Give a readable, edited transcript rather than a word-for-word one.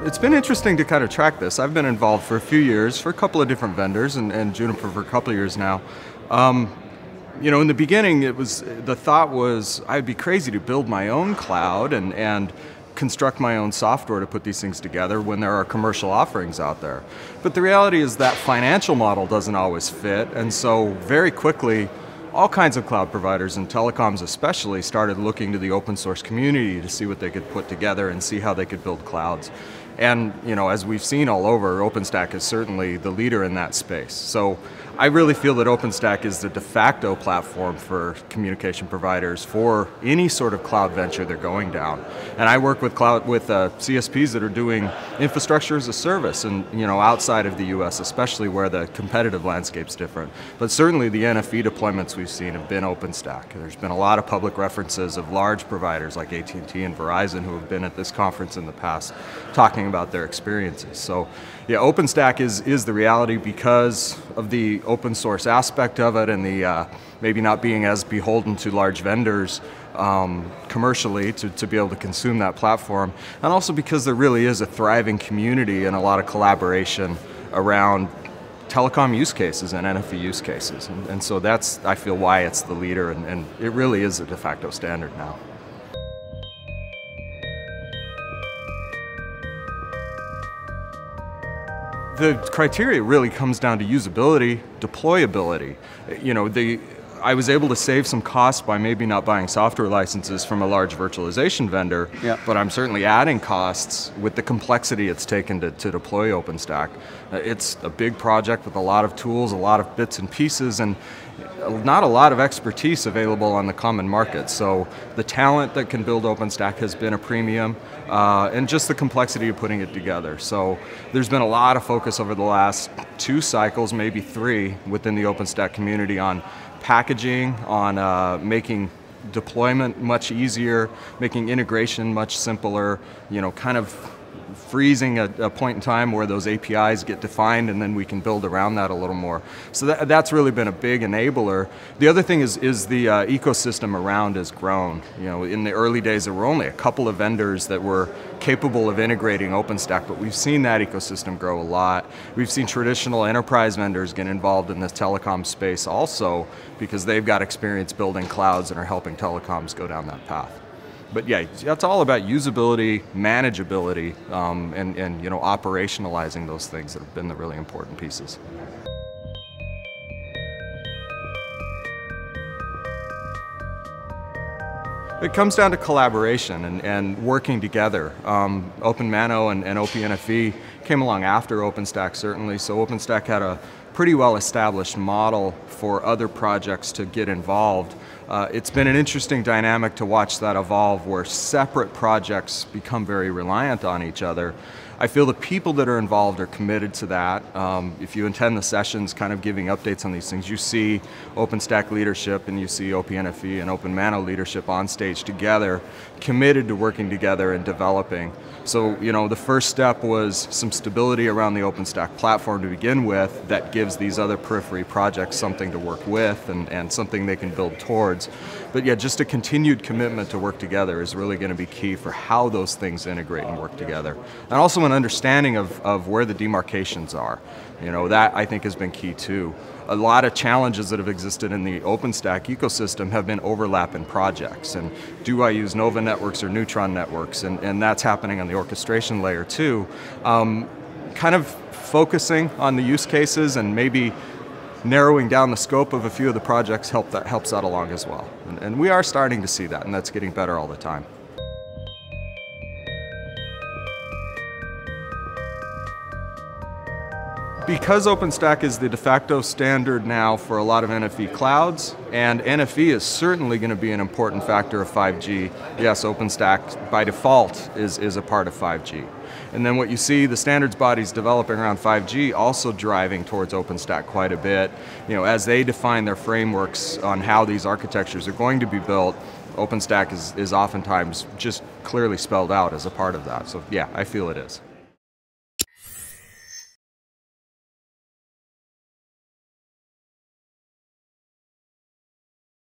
It's been interesting to kind of track this. I've been involved for a few years for a couple of different vendors, and Juniper for a couple of years now. You know, in the beginning, the thought was I'd be crazy to build my own cloud and construct my own software to put these things together when there are commercial offerings out there. But the reality is that financial model doesn't always fit, and so very quickly, all kinds of cloud providers, and telecoms especially, started looking to the open source community to see what they could put together and see how they could build clouds. And you know, as we've seen all over, OpenStack is certainly the leader in that space. So I really feel that OpenStack is the de facto platform for communication providers for any sort of cloud venture they're going down. And I work with CSPs that are doing infrastructure as a service, and you know, outside of the US, especially where the competitive landscape's different. But certainly the NFV deployments we've seen have been OpenStack. There's been a lot of public references of large providers like AT&T and Verizon who have been at this conference in the past talking about their experiences. So yeah, OpenStack is the reality because of the open source aspect of it and the maybe not being as beholden to large vendors commercially to be able to consume that platform, and also because there really is a thriving community and a lot of collaboration around telecom use cases and NFV use cases. And so that's, I feel, why it's the leader, and it really is a de facto standard now. The criteria really comes down to usability, deployability. You know, I was able to save some costs by maybe not buying software licenses from a large virtualization vendor, but I'm certainly adding costs with the complexity it's taken to deploy OpenStack. It's a big project with a lot of tools, a lot of bits and pieces, and not a lot of expertise available on the common market. So the talent that can build OpenStack has been a premium, and just the complexity of putting it together. So there's been a lot of focus over the last 2 cycles, maybe 3, within the OpenStack community on packaging, on making deployment much easier, making integration much simpler, you know, kind of freezing a point in time where those APIs get defined, and then we can build around that a little more. So that's really been a big enabler. The other thing is the ecosystem around has grown. You know, in the early days there were only a couple of vendors that were capable of integrating OpenStack, but we've seen that ecosystem grow a lot. We've seen traditional enterprise vendors get involved in the telecom space also, because they've got experience building clouds and are helping telecoms go down that path. But yeah, it's all about usability, manageability, and you know, operationalizing those things that have been the really important pieces. It comes down to collaboration and working together. OpenMano and OpenNFV came along after OpenStack, certainly, so OpenStack had a pretty well established model for other projects to get involved. It's been an interesting dynamic to watch that evolve, where separate projects become very reliant on each other. I feel the people that are involved are committed to that. If you attend the sessions kind of giving updates on these things, you see OpenStack leadership and you see OpenNFV and OpenMano leadership on stage together, committed to working together and developing. So, you know, the first step was some stability around the OpenStack platform to begin with that gives these other periphery projects something to work with and something they can build towards. But yeah, just a continued commitment to work together is really going to be key for how those things integrate and work together. And also an understanding of where the demarcations are. You know, that I think has been key too. A lot of challenges that have existed in the OpenStack ecosystem have been overlap in projects. And do I use Nova networks or Neutron networks? And that's happening on the orchestration layer too. Kind of focusing on the use cases and maybe narrowing down the scope of a few of the projects helps that along as well. And we are starting to see that, and that's getting better all the time. Because OpenStack is the de facto standard now for a lot of NFV clouds, and NFV is certainly going to be an important factor of 5G, yes, OpenStack by default is a part of 5G. And then what you see, the standards bodies developing around 5G also driving towards OpenStack quite a bit. You know, as they define their frameworks on how these architectures are going to be built, OpenStack is oftentimes just clearly spelled out as a part of that. So yeah, I feel it is.